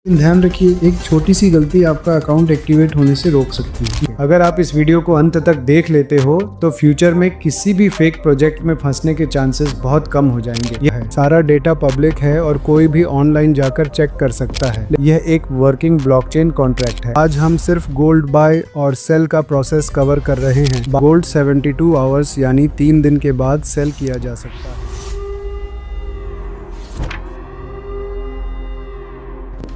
ध्यान रखिए, एक छोटी सी गलती आपका अकाउंट एक्टिवेट होने से रोक सकती है। अगर आप इस वीडियो को अंत तक देख लेते हो तो फ्यूचर में किसी भी फेक प्रोजेक्ट में फंसने के चांसेस बहुत कम हो जाएंगे। यह सारा डेटा पब्लिक है और कोई भी ऑनलाइन जाकर चेक कर सकता है। यह एक वर्किंग ब्लॉकचेन कॉन्ट्रैक्ट है। आज हम सिर्फ गोल्ड बाय और सेल का प्रोसेस कवर कर रहे हैं। गोल्ड 72 आवर्स यानी 3 दिन के बाद सेल किया जा सकता है।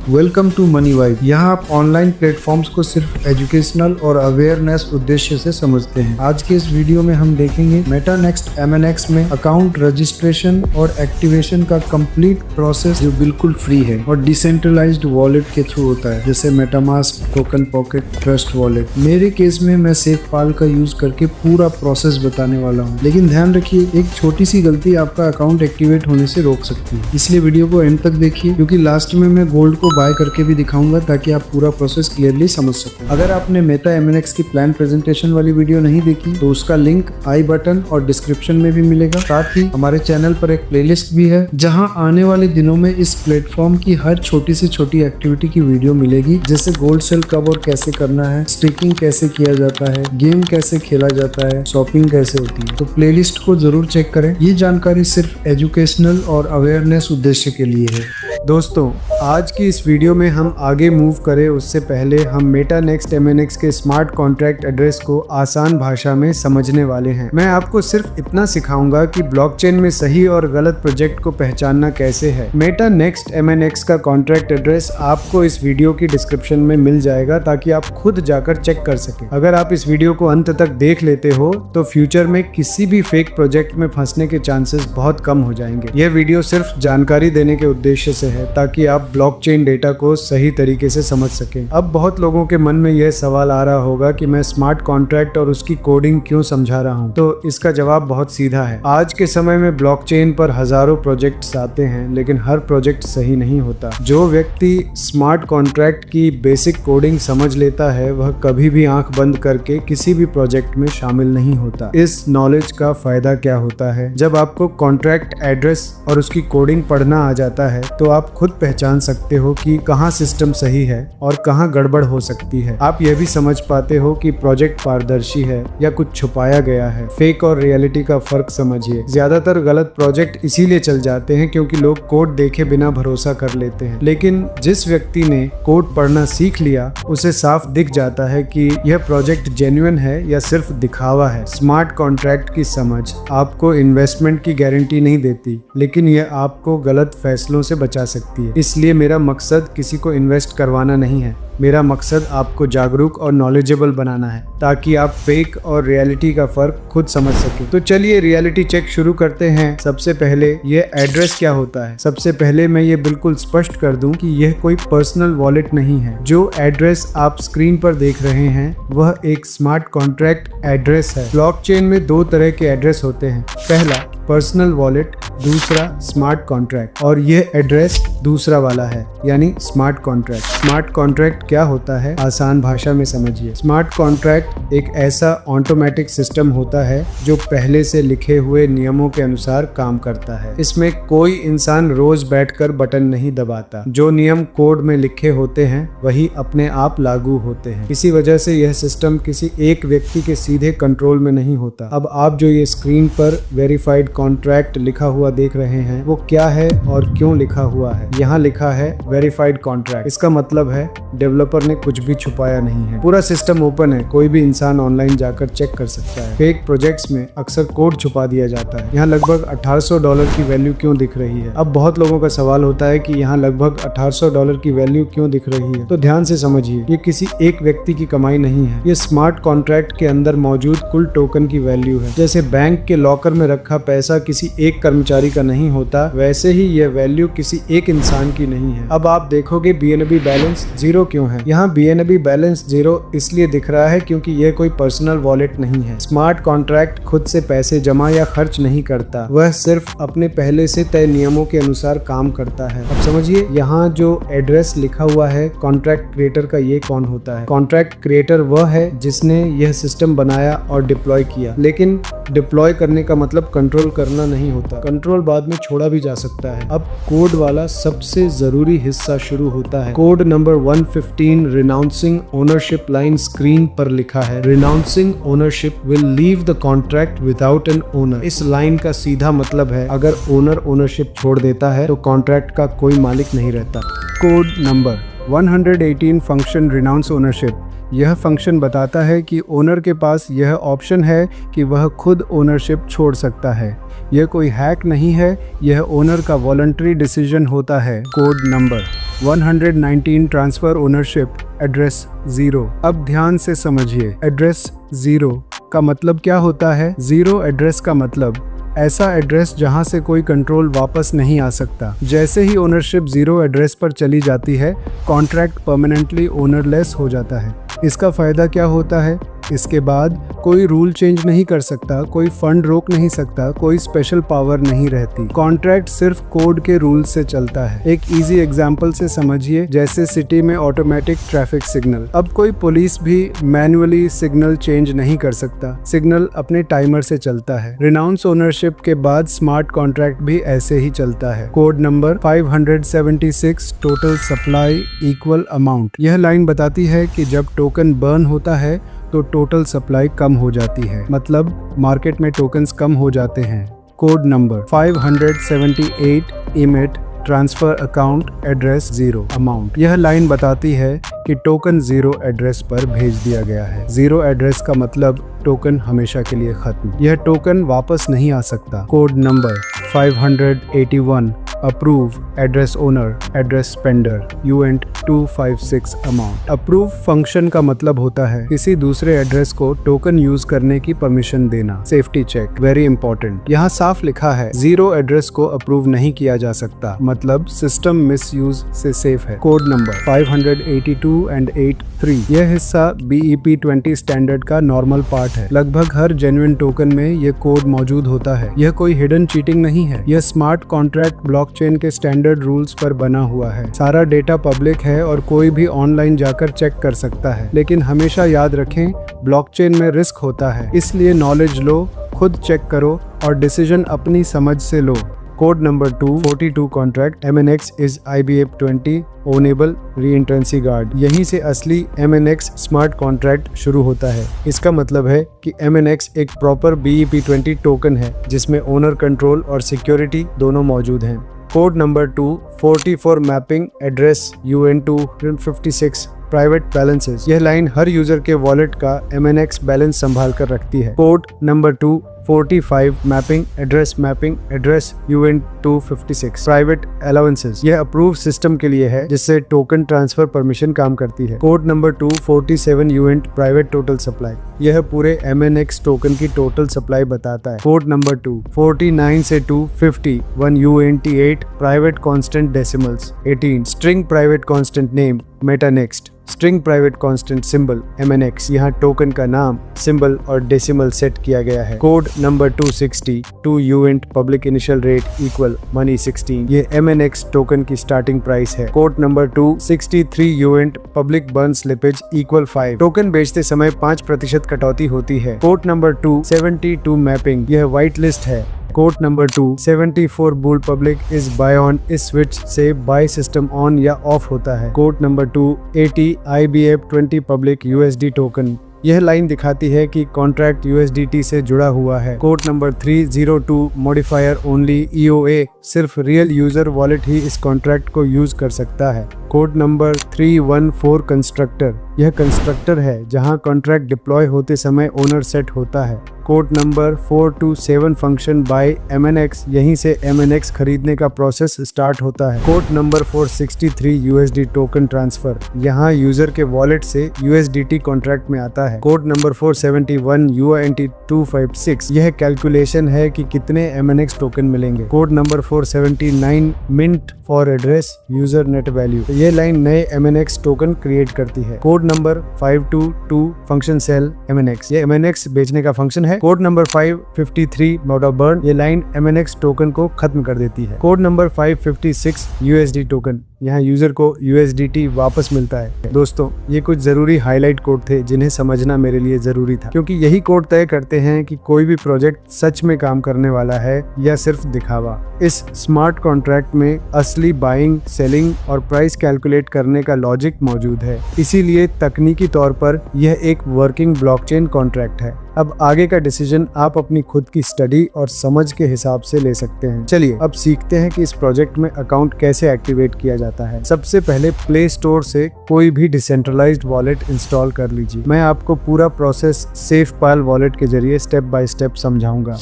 Welcome to Money Vibe. यहाँ आप ऑनलाइन प्लेटफॉर्म्स को सिर्फ एजुकेशनल और अवेयरनेस उद्देश्य से समझते हैं। आज के इस वीडियो में हम देखेंगे मेटानेक्स्ट MNX में अकाउंट रजिस्ट्रेशन और एक्टिवेशन का कंप्लीट प्रोसेस जो बिल्कुल फ्री है और डिसेंट्रलाइज्ड वॉलेट के थ्रू होता है, जैसे MetaMask, token pocket, trust wallet. मेरे केस में मैं सेफपाल का यूज करके पूरा प्रोसेस बताने वाला हूँ, लेकिन ध्यान रखिए, एक छोटी सी गलती आपका अकाउंट एक्टिवेट होने से रोक सकती है। इसलिए वीडियो को एंड तक देखिए, क्योंकि लास्ट में मैं गोल्ड को बाय करके भी दिखाऊंगा ताकि आप पूरा प्रोसेस क्लियरली समझ सकें। अगर आपने मेटा MNX की प्लान प्रेजेंटेशन वाली वीडियो नहीं देखी तो उसका लिंक आई बटन और डिस्क्रिप्शन में भी मिलेगा। साथ ही हमारे चैनल पर एक प्लेलिस्ट भी है जहां आने वाले दिनों में इस प्लेटफॉर्म की हर छोटी से छोटी एक्टिविटी की वीडियो मिलेगी, जैसे गोल्ड सेल कब और कैसे करना है, स्टेकिंग कैसे किया जाता है, गेम कैसे खेला जाता है, शॉपिंग कैसे होती है। तो प्लेलिस्ट को जरूर चेक करें। ये जानकारी सिर्फ एजुकेशनल और अवेयरनेस उद्देश्य के लिए है। दोस्तों, आज की इस वीडियो में हम आगे मूव करें उससे पहले हम मेटानेक्स्ट MNX के स्मार्ट कॉन्ट्रैक्ट एड्रेस को आसान भाषा में समझने वाले हैं। मैं आपको सिर्फ इतना सिखाऊंगा कि ब्लॉकचेन में सही और गलत प्रोजेक्ट को पहचानना कैसे है। मेटानेक्स्ट MNX का कॉन्ट्रैक्ट एड्रेस आपको इस वीडियो की डिस्क्रिप्शन में मिल जाएगा ताकि आप खुद जाकर चेक कर सकें। अगर आप इस वीडियो को अंत तक देख लेते हो तो फ्यूचर में किसी भी फेक प्रोजेक्ट में फंसने के चांसेस बहुत कम हो जाएंगे। यह वीडियो सिर्फ जानकारी देने के उद्देश्य से है ताकि आप ब्लॉकचेन डेटा को सही तरीके से समझ सकें। अब बहुत लोगों के मन में यह सवाल आ रहा होगा कि मैं स्मार्ट कॉन्ट्रैक्ट और उसकी कोडिंग क्यों समझा रहा हूं। तो इसका जवाब बहुत सीधा है। आज के समय में ब्लॉकचेन पर हजारों प्रोजेक्ट्स आते हैं, लेकिन हर प्रोजेक्ट सही नहीं होता। जो व्यक्ति स्मार्ट कॉन्ट्रैक्ट की बेसिक कोडिंग समझ लेता है वह कभी भी आंख बंद करके किसी भी प्रोजेक्ट में शामिल नहीं होता। इस नॉलेज का फायदा क्या होता है? जब आपको कॉन्ट्रैक्ट एड्रेस और उसकी कोडिंग पढ़ना आ जाता है तो आप खुद पहचान सकते हो कि कहां सिस्टम सही है और कहां गड़बड़ हो सकती है। आप यह भी समझ पाते हो कि प्रोजेक्ट पारदर्शी है या कुछ छुपाया गया है। फेक और रियलिटी का फर्क समझिए। ज्यादातर गलत प्रोजेक्ट इसीलिए चल जाते हैं क्योंकि लोग कोड देखे बिना भरोसा कर लेते हैं, लेकिन जिस व्यक्ति ने कोड पढ़ना सीख लिया उसे साफ दिख जाता है कि यह प्रोजेक्ट जेन्युइन है या सिर्फ दिखावा है। स्मार्ट कॉन्ट्रैक्ट की समझ आपको इन्वेस्टमेंट की गारंटी नहीं देती, लेकिन यह आपको गलत फैसलों से बचा सकती है। इसलिए मेरा मकसद किसी को इन्वेस्ट करवाना नहीं है। मेरा मकसद आपको जागरूक और नॉलेजेबल बनाना है ताकि आप फेक और रियलिटी का फर्क खुद समझ सकें। तो चलिए रियलिटी चेक शुरू करते हैं। सबसे पहले ये एड्रेस क्या होता है। सबसे पहले मैं ये बिल्कुल स्पष्ट कर दूं कि यह कोई पर्सनल वॉलेट नहीं है। जो एड्रेस आप स्क्रीन पर देख रहे हैं वह एक स्मार्ट कॉन्ट्रैक्ट एड्रेस है। ब्लॉकचेन में 2 तरह के एड्रेस होते हैं। पहला पर्सनल वॉलेट, दूसरा स्मार्ट कॉन्ट्रैक्ट, और यह एड्रेस दूसरा वाला है यानी स्मार्ट कॉन्ट्रैक्ट। स्मार्ट कॉन्ट्रैक्ट क्या होता है आसान भाषा में समझिए। स्मार्ट कॉन्ट्रैक्ट एक ऐसा ऑटोमेटिक सिस्टम होता है जो पहले से लिखे हुए नियमों के अनुसार काम करता है। इसमें कोई इंसान रोज बैठकर बटन नहीं दबाता। जो नियम कोड में लिखे होते हैं वही अपने आप लागू होते हैं। इसी वजह से यह सिस्टम किसी एक व्यक्ति के सीधे कंट्रोल में नहीं होता। अब आप जो ये स्क्रीन पर वेरीफाइड कॉन्ट्रैक्ट लिखा हुआ देख रहे हैं वो क्या है और क्यों लिखा हुआ है? यहाँ लिखा है वेरीफाइड कॉन्ट्रैक्ट। इसका मतलब है डेवलपर ने कुछ भी छुपाया नहीं है। पूरा सिस्टम ओपन है, कोई भी इंसान ऑनलाइन जाकर चेक कर सकता है। फेक प्रोजेक्ट्स में अक्सर कोड छुपा दिया जाता है। यहाँ लगभग $1800 की वैल्यू क्यों दिख रही है? अब बहुत लोगों का सवाल होता है कि यहाँ लगभग $1800 की वैल्यू क्यों दिख रही है? तो ध्यान से समझिए, ये किसी एक व्यक्ति की कमाई नहीं है। ये स्मार्ट कॉन्ट्रैक्ट के अंदर मौजूद कुल टोकन की वैल्यू है। जैसे बैंक के लॉकर में रखा पैसा किसी एक कर्मचारी का नहीं होता, वैसे ही यह वैल्यू किसी एक इंसान की नहीं है। अब आप देखोगे BNB बैलेंस 0 क्यों है? यहाँ BNB बैलेंस 0 इसलिए दिख रहा है क्योंकि यह कोई पर्सनल वॉलेट नहीं है। स्मार्ट कॉन्ट्रैक्ट खुद से पैसे जमा या खर्च नहीं करता, वह सिर्फ अपने पहले से तय नियमों के अनुसार काम करता है। अब समझिए, यहाँ जो एड्रेस लिखा हुआ है कॉन्ट्रैक्ट क्रिएटर का, ये कौन होता है? कॉन्ट्रैक्ट क्रिएटर वह है जिसने यह सिस्टम बनाया और डिप्लॉय किया। लेकिन डिप्लॉय करने का मतलब कंट्रोल करना नहीं होता। कंट्रोल बाद में छोड़ा भी जा सकता है। अब कोड वाला सबसे जरूरी हिस्सा शुरू होता है। Code number 115 renouncing ownership line screen पर लिखा है, renouncing ownership will leave the contract without an owner. इस लाइन का सीधा मतलब है अगर ओनर ओनरशिप छोड़ देता है तो कॉन्ट्रैक्ट का कोई मालिक नहीं रहता। Code number 118 function renounce ownership. यह फंक्शन बताता है कि ओनर के पास यह ऑप्शन है कि वह खुद ओनरशिप छोड़ सकता है। यह कोई हैक नहीं है, यह ओनर का वॉलंटरी डिसीजन होता है। Code number 119 transfer ownership address 0। अब ध्यान से समझिए, एड्रेस 0 का मतलब क्या होता है। 0 एड्रेस का मतलब ऐसा एड्रेस जहां से कोई कंट्रोल वापस नहीं आ सकता। जैसे ही ओनरशिप 0 एड्रेस पर चली जाती है, कॉन्ट्रैक्ट परमानेंटली ओनरलेस हो जाता है। इसका फायदा क्या होता है? इसके बाद कोई रूल चेंज नहीं कर सकता, कोई फंड रोक नहीं सकता, कोई स्पेशल पावर नहीं रहती। कॉन्ट्रैक्ट सिर्फ कोड के रूल से चलता है। एक इजी एग्जांपल से समझिए, जैसे सिटी में ऑटोमेटिक ट्रैफिक सिग्नल। अब कोई पुलिस भी मैन्युअली सिग्नल चेंज नहीं कर सकता, सिग्नल अपने टाइमर से चलता है। रिनाउंस ओनरशिप के बाद स्मार्ट कॉन्ट्रैक्ट भी ऐसे ही चलता है। Code number 576 total supply equal amount. यह लाइन बताती है कि जब टोकन बर्न होता है तो टोटल सप्लाई कम हो जाती है, मतलब मार्केट में टोकन्स कम हो जाते हैं। Code number 578 emit transfer account address 0 amount. यह लाइन बताती है कि टोकन 0 एड्रेस पर भेज दिया गया है। 0 एड्रेस का मतलब टोकन हमेशा के लिए खत्म, यह टोकन वापस नहीं आ सकता। Code number 581 approve address owner address spender uint 256 amount. Approve function का मतलब होता है किसी दूसरे एड्रेस को टोकन यूज करने की परमिशन देना। Safety check very important. यहाँ साफ लिखा है 0 एड्रेस को अप्रूव नहीं किया जा सकता, मतलब सिस्टम मिसयूज से सेफ है। Code number 582 and 83। यह हिस्सा BEP 20 स्टैंडर्ड का नॉर्मल पार्ट है। लगभग हर जेन्युइन टोकन में यह कोड मौजूद होता है। यह कोई हिडन चीटिंग नहीं है, यह स्मार्ट कॉन्ट्रैक्ट ब्लॉकचेन के स्टैंडर्ड रूल्स पर बना हुआ है। सारा डेटा पब्लिक है और कोई भी ऑनलाइन जाकर चेक कर सकता है। लेकिन हमेशा याद रखें, ब्लॉकचेन में रिस्क होता है, इसलिए नॉलेज लो, खुद चेक करो और डिसीजन अपनी समझ से लो। Code number 242 contract MNX is IBF 20 ownable reentrancy guard. यहीं से असली MNX स्मार्ट कॉन्ट्रैक्ट शुरू होता है। इसका मतलब है कि MNX एक प्रॉपर BEP 20 टोकन है जिसमें ओनर कंट्रोल और सिक्योरिटी दोनों मौजूद हैं। Code number 244 mapping address UN 256 private balances. यह लाइन हर यूजर के वॉलेट का MNX बैलेंस संभाल कर रखती है। Code number 245 mapping address UN 256 private allowances. यह अप्रूव सिस्टम के लिए है जिससे टोकन ट्रांसफर परमिशन काम करती है। Code number 247 uint private total supply. यह पूरे MNX टोकन की टोटल सप्लाई बताता है। कोड नंबर 249 से 250 1 UNT8 private constant decimals 18 string private constant name MetaNext string private constant symbol MNX। यहाँ टोकन का नाम, सिंबल और डेसिमल सेट किया गया है। Code number 260 2 uint public initial rate equal money 16। ये MNX टोकन की स्टार्टिंग प्राइस है। Code number 263 uint public burn slippage equal 5। Token बेचते समय 5% कटौती होती है। Code number 272 mapping. यह व्हाइट लिस्ट है। Code number 274 bool public is buy on. इस स्विच से बाय सिस्टम ऑन या ऑफ होता है। Code number 280 IBF 20 public USD token. यह लाइन दिखाती है कि कॉन्ट्रैक्ट USDT से जुड़ा हुआ है। Code number 302 modifier only EOA। सिर्फ रियल यूजर वॉलेट ही इस कॉन्ट्रैक्ट को यूज कर सकता है। Code number 314 constructor. यह कंस्ट्रक्टर है जहां कॉन्ट्रैक्ट डिप्लॉय होते समय ओनर सेट होता है। Code number 427 function by MNX। यहीं से MNX खरीदने का प्रोसेस स्टार्ट होता है। Code number 463 USD token transfer. यहाँ यूजर के वॉलेट से USDT कॉन्ट्रैक्ट में आता है। Code number 471 UINT 256। यह कैलकुलेशन है कि कितने MNX टोकन मिलेंगे। Code number 479 mint for address user net value. यह लाइन नए MNX टोकन क्रिएट करती है। Code number 522 function sell MNX। ये MNX बेचने का फंक्शन है। Code number 553 mode of burn. ये लाइन MNX टोकन को खत्म कर देती है। Code number 556 USD token. यहाँ यूजर को USDT वापस मिलता है। दोस्तों, ये कुछ जरूरी हाईलाइट कोड थे जिन्हें समझना मेरे लिए जरूरी था, क्योंकि यही कोड तय करते हैं कि कोई भी प्रोजेक्ट सच में काम करने वाला है या सिर्फ दिखावा। इस स्मार्ट कॉन्ट्रैक्ट में असली बाइंग, सेलिंग और प्राइस कैलकुलेट करने का लॉजिक मौजूद है। इसीलिए तकनीकी तौर पर यह एक वर्किंग ब्लॉकचेन कॉन्ट्रैक्ट है। अब आगे का डिसीजन आप अपनी खुद की स्टडी और समझ के हिसाब से ले सकते हैं। चलिए अब सीखते हैं कि इस प्रोजेक्ट में अकाउंट कैसे एक्टिवेट किया जाता है। सबसे पहले प्ले स्टोर से कोई भी डिसेंट्रलाइज्ड वॉलेट इंस्टॉल कर लीजिए। मैं आपको पूरा प्रोसेस सेफपाल वॉलेट के जरिए स्टेप बाय स्टेप समझाऊंगा।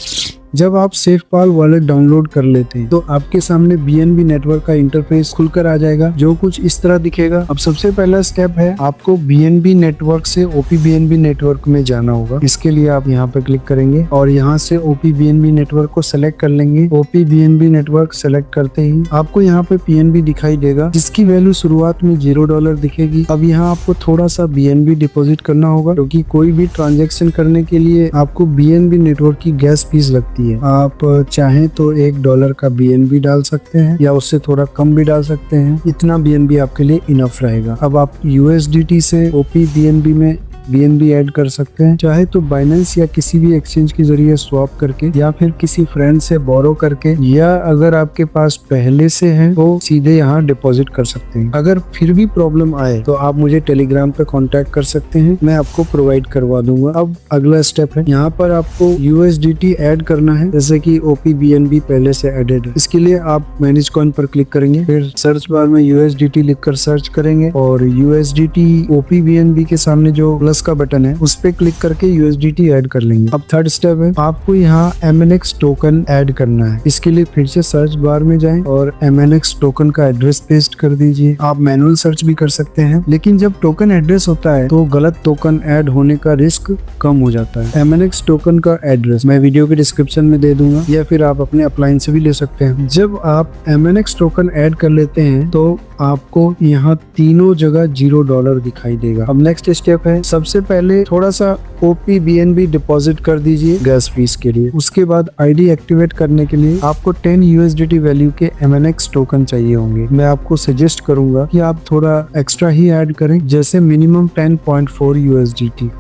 जब आप सेफपाल वॉलेट डाउनलोड कर लेते हैं तो आपके सामने BNB नेटवर्क का इंटरफेस खुलकर आ जाएगा, जो कुछ इस तरह दिखेगा। अब सबसे पहला स्टेप है आपको BNB नेटवर्क से OPBNB नेटवर्क में जाना होगा। इसके लिए आप यहाँ पे क्लिक करेंगे और यहाँ से OPBNB नेटवर्क को सेलेक्ट कर लेंगे। OPBNB नेटवर्क सेलेक्ट करते ही आपको यहाँ पे PNB दिखाई देगा, जिसकी वैल्यू शुरुआत में $0 दिखेगी। अब यहाँ आपको थोड़ा सा BNB डिपॉजिट करना होगा, क्योंकि कोई भी ट्रांजेक्शन करने के लिए आपको BNB नेटवर्क की गैस फीस लगती है। आप चाहें तो $1 का BNB डाल सकते हैं या उससे थोड़ा कम भी डाल सकते हैं। इतना BNB आपके लिए इनफ रहेगा। अब आप USDT से OPBNB में BNB ऐड कर सकते हैं, चाहे तो बाइनेंस या किसी भी एक्सचेंज के जरिए स्वैप करके, या फिर किसी फ्रेंड से बोरो करके, या अगर आपके पास पहले से है तो सीधे यहाँ डिपॉजिट कर सकते हैं। अगर फिर भी प्रॉब्लम आए तो आप मुझे टेलीग्राम पे कांटेक्ट कर सकते हैं, मैं आपको प्रोवाइड करवा दूंगा। अब अगला स्टेप है, यहाँ पर आपको USDT ऐड करना है, जैसे कि OPBNB पहले से एडेड है। इसके लिए आप मैनेज कॉइन पर क्लिक करेंगे, फिर सर्च बार में USDT लिखकर सर्च करेंगे और USDT OPBNB के सामने जो का बटन है उस पे क्लिक करके USDT ऐड कर लेंगे। अब थर्ड स्टेप है, आपको यहाँ MNX टोकन ऐड करना है। इसके लिए फिर से सर्च बार में जाएं और MNX टोकन का एड्रेस पेस्ट कर दीजिए। आप मैनुअल सर्च भी कर सकते हैं, लेकिन जब टोकन एड्रेस होता है तो गलत टोकन ऐड होने का रिस्क कम हो जाता है। MNX टोकन का एड्रेस मैं वीडियो के डिस्क्रिप्शन में दे दूंगा, या फिर आप अपने अपलाइन से भी ले सकते हैं। जब आप MNX टोकन ऐड कर लेते हैं तो आपको यहाँ तीनों जगह $0 दिखाई देगा। अब नेक्स्ट स्टेप है, सबसे पहले थोड़ा सा OPBNB डिपॉजिट कर दीजिए गैस फीस के लिए। उसके बाद ID एक्टिवेट करने के लिए आपको 10 USDT वैल्यू के MNX टोकन चाहिए होंगे। मैं आपको सजेस्ट करूंगा कि आप थोड़ा एक्स्ट्रा ही ऐड करें, जैसे मिनिमम 10.4 USDT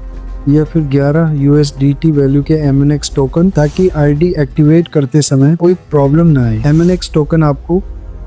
या फिर 11 USDT वैल्यू के MNX टोकन, ताकि ID एक्टिवेट करते समय कोई प्रॉब्लम ना आए। MNX टोकन आपको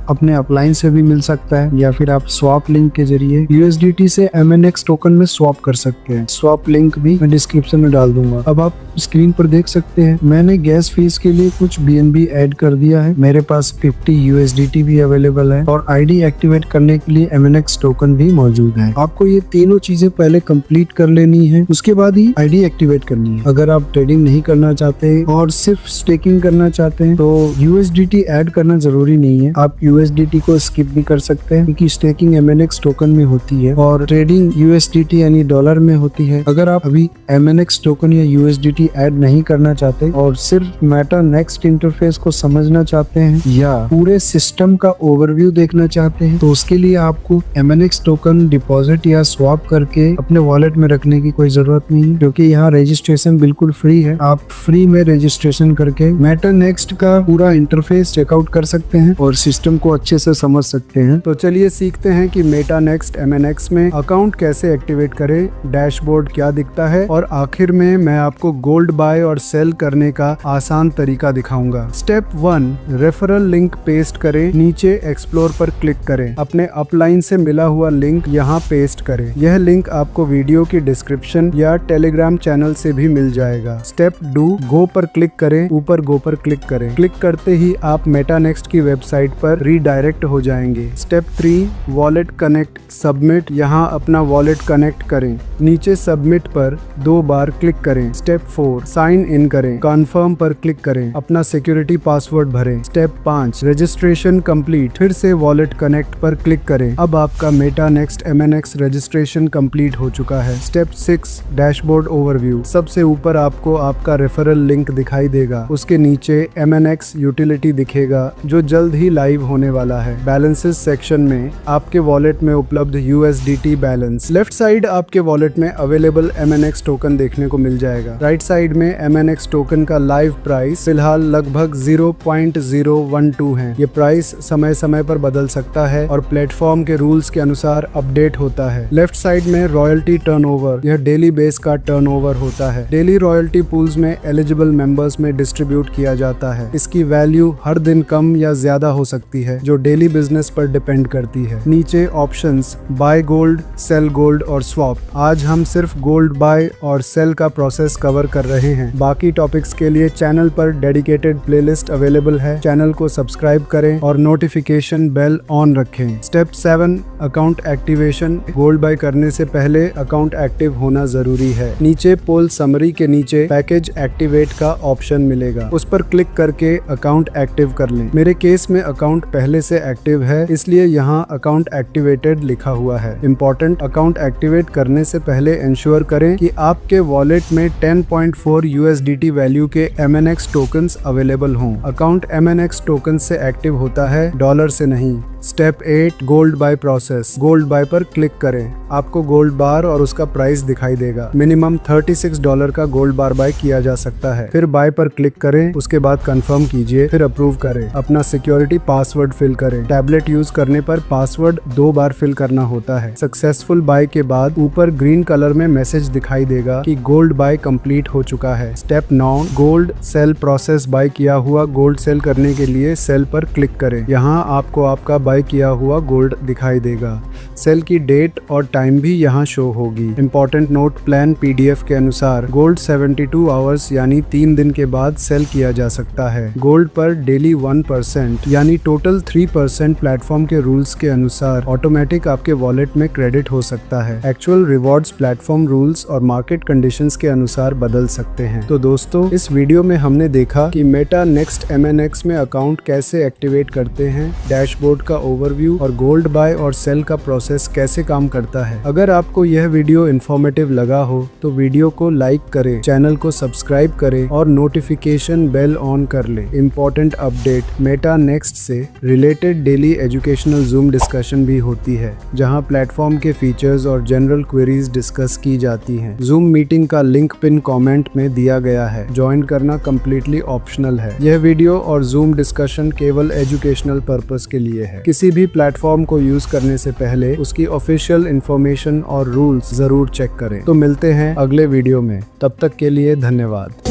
अपने अपलाइन से भी मिल सकता है, या फिर आप स्वैप लिंक के जरिए USDT से MNX टोकन में स्वैप कर सकते हैं। स्वैप लिंक भी मैं डिस्क्रिप्शन में डाल दूंगा। अब आप स्क्रीन पर देख सकते हैं मैंने गैस फीस के लिए कुछ BNB ऐड कर दिया है। मेरे पास 50 USDT भी अवेलेबल है और ID एक्टिवेट करने के लिए MNX टोकन भी मौजूद है। आपको ये तीनों चीजें पहले कंप्लीट कर लेनी है, उसके बाद ही ID एक्टिवेट करनी है। अगर आप ट्रेडिंग नहीं करना चाहते और सिर्फ स्टेकिंग करना चाहते हैं तो USDT ऐड करना जरूरी नहीं है। आप USDT को स्किप भी कर सकते हैं, क्योंकि स्टेकिंग MNX टोकन में होती है और ट्रेडिंग USDT यानी डॉलर में होती है। अगर आप अभी MNX टोकन या USDT ऐड नहीं करना चाहते और सिर्फ मेटा नेक्स्ट इंटरफेस को समझना चाहते हैं या पूरे सिस्टम का ओवरव्यू देखना चाहते हैं, तो उसके लिए आपको MNX टोकन डिपॉजिट या स्वैप करके अपने वॉलेट में रखने की कोई जरूरत नहीं है, क्योंकि यहाँ रजिस्ट्रेशन बिल्कुल फ्री है। आप फ्री में रजिस्ट्रेशन करके मेटा नेक्स्ट का पूरा इंटरफेस चेकआउट कर सकते हैं और सिस्टम को अच्छे से समझ सकते हैं। तो चलिए सीखते हैं कि मेटा नेक्स्ट MNX में अकाउंट कैसे एक्टिवेट करें, डैशबोर्ड क्या दिखता है, और आखिर में मैं आपको गोल्ड बाय और सेल करने का आसान तरीका दिखाऊंगा। स्टेप 1, रेफरल लिंक पेस्ट करें। नीचे एक्सप्लोर पर क्लिक करें। अपने अपलाइन से मिला हुआ लिंक यहाँ पेस्ट करें। यह लिंक आपको वीडियो की डिस्क्रिप्शन या टेलीग्राम चैनल से भी मिल जाएगा। स्टेप 2, गो पर क्लिक करें। ऊपर गो पर क्लिक करें। क्लिक करते ही आप मेटा नेक्स्ट की वेबसाइट पर रीडायरेक्ट हो जाएंगे। Step 3, wallet connect submit. यहाँ अपना वॉलेट कनेक्ट करें। नीचे सबमिट पर 2 बार क्लिक करें। स्टेप 4, साइन इन करें। कन्फर्म पर क्लिक करें। अपना सिक्योरिटी पासवर्ड भरें। Step 5, registration complete. फिर से वॉलेट कनेक्ट पर क्लिक करें। अब आपका Meta next MNX registration complete हो चुका है। Step 6, dashboard overview. सबसे ऊपर आपको आपका रेफरल लिंक दिखाई देगा। उसके नीचे MNX यूटिलिटी दिखेगा, जो जल्द ही लाइव होने होने वाला है। बैलेंसेस सेक्शन में आपके वॉलेट में उपलब्ध USDT बैलेंस, लेफ्ट साइड आपके वॉलेट में अवेलेबल MNX टोकन देखने को मिल जाएगा। राइट साइड में MNX टोकन का लाइव प्राइस फिलहाल लगभग 0.012 है। ये प्राइस समय समय पर बदल सकता है और प्लेटफॉर्म के रूल्स के अनुसार अपडेट होता है। लेफ्ट साइड में रॉयल्टी टर्नओवर, यह डेली बेस का टर्नओवर होता है। डेली रॉयल्टी पूल्स में एलिजिबल मेंबर्स में डिस्ट्रीब्यूट किया जाता है। इसकी वैल्यू हर दिन कम या ज्यादा हो सकती है, जो डेली बिजनेस पर डिपेंड करती है। नीचे options buy gold, sell gold और स्वैप। आज हम सिर्फ गोल्ड बाय और सेल का प्रोसेस कवर कर रहे हैं। बाकी टॉपिक्स के लिए चैनल पर डेडिकेटेड प्लेलिस्ट अवेलेबल है। चैनल को सब्सक्राइब करें और नोटिफिकेशन बेल ऑन रखें। Step 7 account activation. Gold buy करने से पहले अकाउंट एक्टिव होना जरूरी है। नीचे पोल समरी के नीचे पैकेज एक्टिवेट का ऑप्शन मिलेगा, उस पर क्लिक करके अकाउंट एक्टिव कर लें। मेरे केस में अकाउंट पहले से एक्टिव है, इसलिए यहाँ अकाउंट एक्टिवेटेड लिखा हुआ है। इंपॉर्टेंट, अकाउंट एक्टिवेट करने से पहले इंश्योर करें कि आपके वॉलेट में 10.4 USDT वैल्यू के MNX टोकन्स अवेलेबल हों। अकाउंट MNX टोकन से एक्टिव होता है, डॉलर से नहीं। Step 8 gold buy process. Gold buy पर क्लिक करें, आपको गोल्ड बार और उसका प्राइस दिखाई देगा। मिनिमम $36 का गोल्ड बार बाय किया जा सकता है। फिर बाय पर क्लिक करें, उसके बाद कंफर्म कीजिए, फिर अप्रूव करें। अपना सिक्योरिटी पासवर्ड फिल करें। टैबलेट यूज करने पर पासवर्ड 2 बार फिल करना होता है। सक्सेसफुल बाय के बाद ऊपर ग्रीन कलर में मैसेज दिखाई देगा कि गोल्ड बाय कंप्लीट हो चुका है। Step 9 gold sell process. Buy किया हुआ गोल्ड सेल करने के लिए सेल पर क्लिक करें। यहाँ आपको आपका बाय किया हुआ गोल्ड दिखाई देगा। सेल की डेट और टाइम भी यहाँ शो होगी। इंपॉर्टेंट नोट, प्लान PDF के अनुसार गोल्ड 72 आवर्स यानी 3 दिन के बाद सेल किया जा सकता है। गोल्ड पर डेली 1% यानी टोटल 3% प्लेटफॉर्म के रूल्स के अनुसार ऑटोमेटिक आपके वॉलेट में क्रेडिट हो सकता है। एक्चुअल रिवॉर्ड्स प्लेटफॉर्म रूल्स और मार्केट कंडीशंस के अनुसार बदल सकते हैं। तो दोस्तों, इस वीडियो में हमने देखा कि मेटा नेक्स्ट MNX में अकाउंट कैसे एक्टिवेट करते हैं, डैशबोर्ड का ओवरव्यू और गोल्ड बाय और सेल का प्रोसेस कैसे काम करता है। अगर आपको यह वीडियो इंफॉर्मेटिव लगा हो तो वीडियो को लाइक करें, चैनल को सब्सक्राइब करें और नोटिफिकेशन बेल ऑन कर लें। इंपॉर्टेंट अपडेट, मेटा नेक्स्ट से related daily educational zoom discussion भी होती है, जहां प्लेटफॉर्म के फीचर्स और जनरल क्वेरीज डिस्कस की जाती हैं। जूम मीटिंग का लिंक पिन कमेंट में दिया गया है। ज्वाइन करना कम्प्लीटली ऑप्शनल है। यह वीडियो और जूम डिस्कशन केवल एजुकेशनल पर्पस के लिए है। किसी भी प्लेटफॉर्म को यूज करने से पहले उसकी ऑफिशियल इंफॉर्मेशन और रूल्स जरूर चेक करें। तो मिलते हैं अगले वीडियो में, तब तक के लिए धन्यवाद।